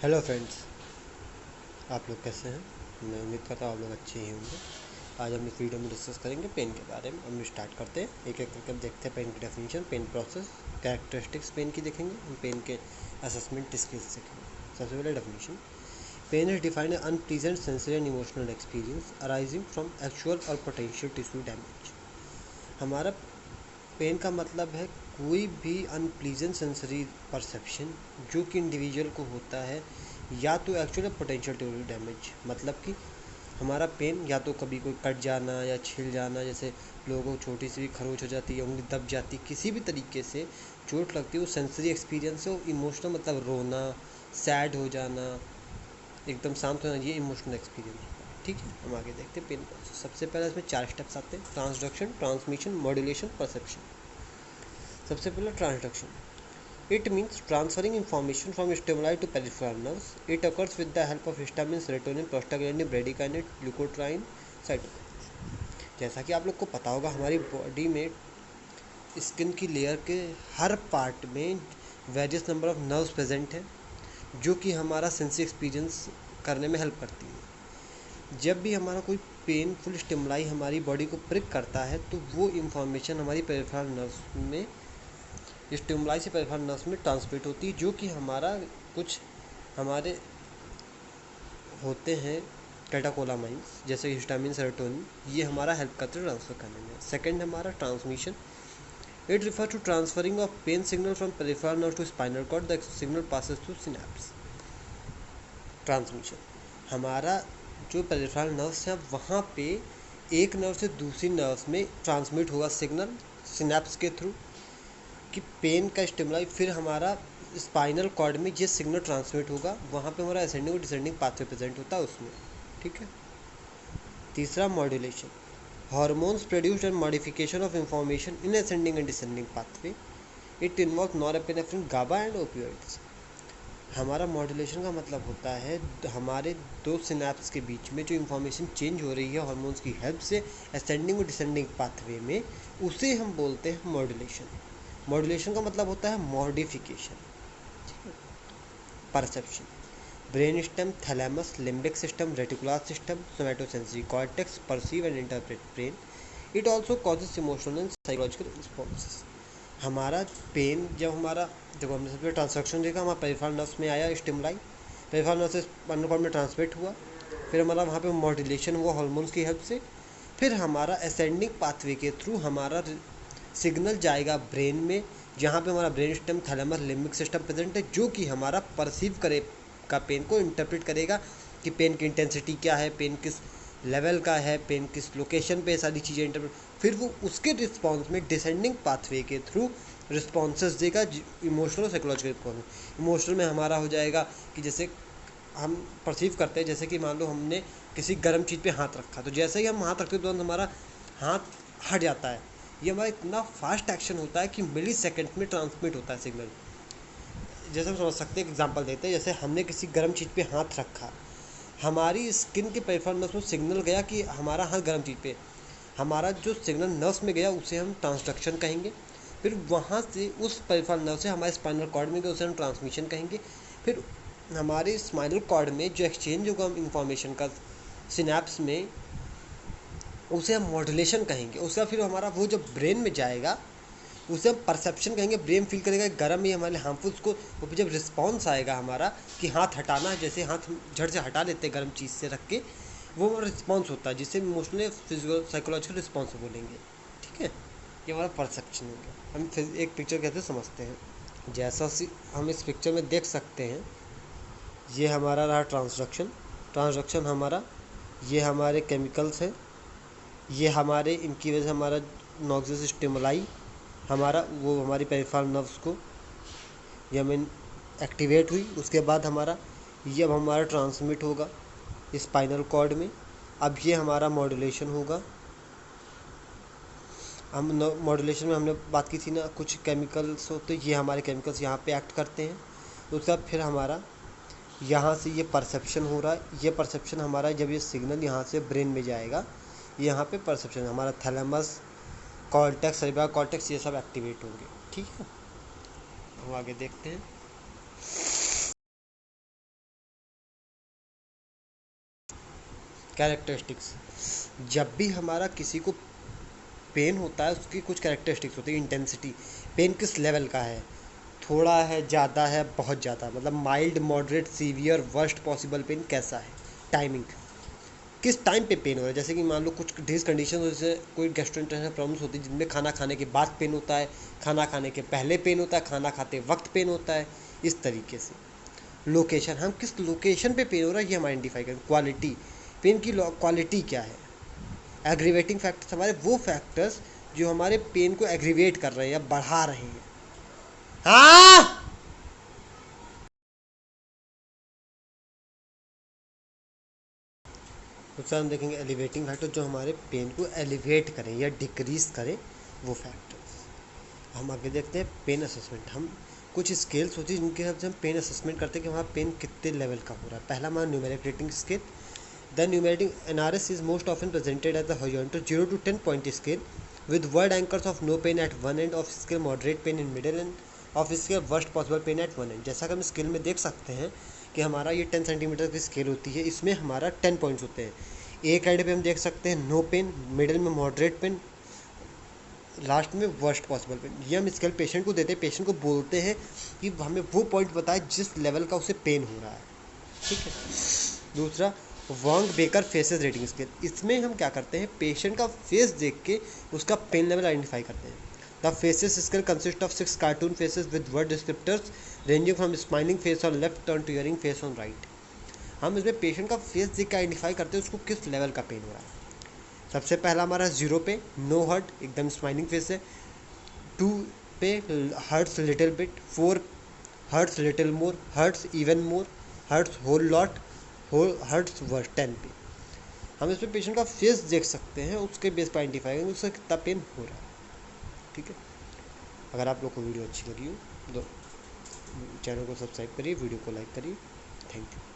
Hello friends, आप लोग कैसे हैं। मैं उम्मीद करता हूँ आप लोग अच्छे ही होंगे। आज हम इस वीडियो में डिस्कस करेंगे पेन के बारे में। हम स्टार्ट करते हैं, एक एक करके देखते हैं पेन की definition, pain process, characteristics pain की देखेंगे, हम पेन के असेसमेंट स्किल्स देखेंगे। सबसे पहले definition, pain is defined unpleasant sensory and emotional experience arising from actual और पोटेंशियल टिश्यू डैमेज। हमारा पेन का मतलब है कोई भी अनप्लीजेंट सेंसरी परसेप्शन जो कि इंडिविजुअल को होता है, या तो एक्चुअल या पोटेंशियल टिश्यू डैमेज। मतलब कि हमारा पेन या तो कभी कोई कट जाना या छिल जाना, जैसे लोगों को छोटी सी भी खरोच हो जाती है, उंगली दब जाती, किसी भी तरीके से चोट लगती है, वो सेंसरी एक्सपीरियंस है। इमोशनल मतलब रोना, सैड हो जाना, एकदम शांत होना, ये इमोशनल एक्सपीरियंस होता है। ठीक है, हम आगे देखते हैं पेन प्रोसेस। सबसे पहले इसमें 4 स्टेप्स आते हैं: ट्रांसडक्शन, ट्रांसमिशन, मॉड्यूलेशन, परसेप्शन। सबसे पहले transduction, it means transferring information from stimuli to peripheral nerves. It occurs with the help of histamine, serotonin, prostaglandin, bradykinin, leukotriene, cytokines। जैसा कि आप लोग को पता होगा, हमारी बॉडी में स्किन की लेयर के हर पार्ट में various number of nerves present हैं, जो कि हमारा सेंसरी एक्सपीरियंस करने में हेल्प करती है। जब भी हमारा कोई पेनफुल स्टिमुलाई हमारी बॉडी को प्रिक करता है, तो वो इंफॉर्मेशन हमारी पेरिफेरल नर्व्स में, स्टिमुलाई से पेरिफेरल नर्व्स में ट्रांसमिट होती है, जो कि हमारा कुछ हमारे होते हैं कैटाकोलामाइंस, जैसे हिस्टामिन, सेरोटोनिन, ये हमारा हेल्प करते हैं ट्रांसफ़र करने में। सेकंड हमारा transmission, it refer to transferring of pain signal from peripheral nerve to spinal cord, the signal passes through synapse. Transmission, हमारा जो पेरिफेरल नर्व्स हैं वहाँ पे एक नर्व से दूसरी नर्व्स में ट्रांसमिट होगा सिग्नल सिनैप्स के थ्रू, कि पेन का स्टिमुलाई फिर हमारा स्पाइनल कॉर्ड में ये सिग्नल ट्रांसमिट होगा, वहाँ पे हमारा असेंडिंग और डिसेंडिंग पाथवे प्रेजेंट होता है उसमें। ठीक है। तीसरा modulation, hormones produced and modification of information in ascending and descending pathway. It involve norepinephrine, GABA and opioids. हमारा मॉड्यूलेशन का मतलब होता है हमारे दो सिनैप्स के बीच में जो इंफॉर्मेशन चेंज हो रही है हार्मोन्स की हेल्प से असेंडिंग और डिसेंडिंग पाथवे में, उसे हम बोलते हैं मॉड्यूलेशन। मॉड्यूलेशन का मतलब होता है modification. Perception, brain stem, thalamus, limbic system, reticular system, somatosensory cortex perceive and interpret brain. It also causes emotional and psychological responses. हमारा पेन जब हमने सबसे ट्रांसक्शन देखा, हमारा पेरिफेरल नर्व्स में आया स्टिमुलाई, पेरिफेरल नर्व से स्पाइनल कॉर्ड में ट्रांसमिट हुआ, फिर हमारा वहाँ पे मॉड्यूलेशन हुआ हार्मोन्स की हेल्प से, फिर हमारा असेंडिंग पाथवे के थ्रू हमारा सिग्नल जाएगा ब्रेन में, जहाँ पे हमारा brain stem, thalamus, limbic system present है, जो कि हमारा परसीव करेगा, पेन को इंटरप्रेट करेगा कि पेन की इंटेंसिटी क्या है, पेन किस लेवल का है, पेन किस लोकेशन पे, सारी चीज़ें इंटरप्रेट, फिर वो उसके रिस्पॉन्स में डिसेंडिंग पाथवे के थ्रू रिस्पॉन्सेस देगा, इमोशनल और साइकोलॉजिकल रिस्पॉन्स। इमोशनल में हमारा हो जाएगा कि जैसे हम परसीव करते हैं, जैसे कि मान लो हमने किसी गर्म चीज़ पे हाथ रखा, तो जैसे ही हम हाथ रखते हैं तुरंत हमारा हाथ हट जाता है। ये हमारा इतना फास्ट एक्शन होता है कि मिली सेकेंड में ट्रांसमिट होता है सिग्नल। जैसे हम समझ सकते हैं, एग्जांपल देते हैं, जैसे हमने किसी गर्म चीज़ पे हाथ रखा, हमारी स्किन के पेरिफेरल नर्व्स में सिग्नल गया कि हमारा हाथ गर्म चीज़ पे, हमारा जो सिग्नल नर्व्स में गया उसे हम ट्रांसडक्शन कहेंगे। फिर वहाँ से उस पेरिफेरल नर्व से हमारे स्पाइनल कॉर्ड में गया, उसे हम ट्रांसमिशन कहेंगे। फिर हमारे स्पाइनल कॉर्ड में जो एक्सचेंज होगा इंफॉर्मेशन का सिनैप्स में, उसे हम मॉड्यूलेशन कहेंगे। उसका फिर हमारा वो जब ब्रेन में जाएगा उसे हम परसेप्शन कहेंगे। ब्रेन फील करेगा गर्म ही हमारे हार्मफुल, उसको वो जब रिस्पॉन्स आएगा हमारा कि हाथ हटाना है, जैसे हाथ झट से हटा लेते हैं गर्म चीज़ से रख के, वो हमारा रिस्पॉन्स होता है, जिसे इमोशनल फिजिकल साइकोलॉजिकल रिस्पॉन्स बोलेंगे। ठीक है, ये हमारा परसेप्शन हो गया। हम फिर एक पिक्चर कैसे समझते हैं, जैसा हम इस पिक्चर में देख सकते हैं, ये हमारा रहा ट्रांसडक्शन। ट्रांसडक्शन हमारा, ये हमारे केमिकल्स हैं, ये हमारे इनकी वजह से हमारा नॉक्सियस स्टिमुलाई, हमारा वो हमारी पेरिफेरल नर्व्स को ये हमें एक्टिवेट हुई, उसके बाद हमारा ये अब हमारा ट्रांसमिट होगा स्पाइनल कॉर्ड में। अब ये हमारा मॉड्यूलेशन होगा। हम मॉड्यूलेशन में हमने बात की थी ना, कुछ केमिकल्स होते, ये हमारे केमिकल्स यहाँ पे एक्ट करते हैं। उसके बाद फिर हमारा यहाँ से ये परसेप्शन हो रहा है। ये परसेप्शन हमारा जब ये सिग्नल यहाँ से ब्रेन में जाएगा, यहाँ पे परसेप्शन हमारा थैलेमस, कॉर्टेक्स, सेरेब्रल कॉर्टेक्स, ये सब एक्टिवेट होंगे। ठीक है, हम आगे देखते हैं। कैरेक्टरिस्टिक्स, जब भी हमारा किसी को पेन होता है उसकी कुछ कैरेक्टरिस्टिक्स होती है। इंटेंसिटी, पेन किस लेवल का है, थोड़ा है, ज़्यादा है, बहुत ज़्यादा, मतलब mild, moderate, severe, worst possible pain कैसा है। टाइमिंग, किस टाइम पे पेन हो रहा है, जैसे कि मान लो कुछ डिस कंडीशन जैसे कोई गैस्ट्रोइंटेस्टाइनल प्रॉब्लम्स होती है जिनमें खाना खाने के बाद पेन होता है, खाना खाने के पहले पेन होता है, खाना खाते वक्त पेन होता है, इस तरीके से। लोकेशन, हम किस लोकेशन पे पेन हो रहा है ये हम आइडेंटिफाई करें। क्वालिटी, पेन की क्वालिटी क्या है। एग्रीवेटिंग फैक्टर्स, हमारे वो फैक्टर्स जो हमारे पेन को एग्रीवेट कर रहे हैं या बढ़ा रहे हैं। हाँ, उससे हम देखेंगे एलिवेटिंग फैक्टर, जो हमारे पेन को एलिवेट करें या डिक्रीज करें, वो फैक्टर्स। हम आगे देखते हैं पेन असेसमेंट। हम कुछ स्केल्स होती है जिनके हिसाब से हम पेन असेसमेंट करते हैं कि हमारा पेन कितने लेवल का हो रहा है। पहला हमारा numeric rating scale. The numeric NRS is most often presented as a horizontal 0 to 10 point scale with word anchors of no pain at one end of scale, moderate pain in middle and of scale, worst possible pain at one end। जैसा कि हम scale में देख सकते हैं कि हमारा ये 10 सेंटीमीटर की स्केल होती है, इसमें हमारा 10 पॉइंट्स होते हैं। एक एंड पे हम देख सकते हैं नो पेन, मिडिल में मॉडरेट पेन, लास्ट में वर्स्ट पॉसिबल पेन। ये हम स्केल पेशेंट को देते हैं, पेशेंट को बोलते हैं कि हमें वो पॉइंट बताए जिस लेवल का उसे पेन हो रहा है। ठीक है। दूसरा Wong baker faces rating scale. इसमें हम क्या करते हैं, पेशेंट का फेस देख के उसका पेन लेवल आइडेंटिफाई करते हैं। The faces scale consist of 6 cartoon faces with word descriptors ranging from smiling face on left turn to hearing face on right. हम इसमें पेशेंट का फेस देख के आइडेंटिफाई करते हैं उसको किस लेवल का पेन हो रहा है। सबसे पहला हमारा 0 पे नो हर्ट, एकदम स्माइलिंग फेस है। 2 पे hurts little bit, 4 hurts little more, hurts even more, hurts whole lot, hurts worse 10 पे। हम इसमें पेशेंट का फेस देख सकते हैं, उसके बेस पर आइडेंटिफाई करेंगे उसका कितना पेन हो रहा है। ठीक है। अगर आप लोग को वीडियो अच्छी लगी हो तो चैनल को सब्सक्राइब करिए, वीडियो को लाइक करिए। Thank you.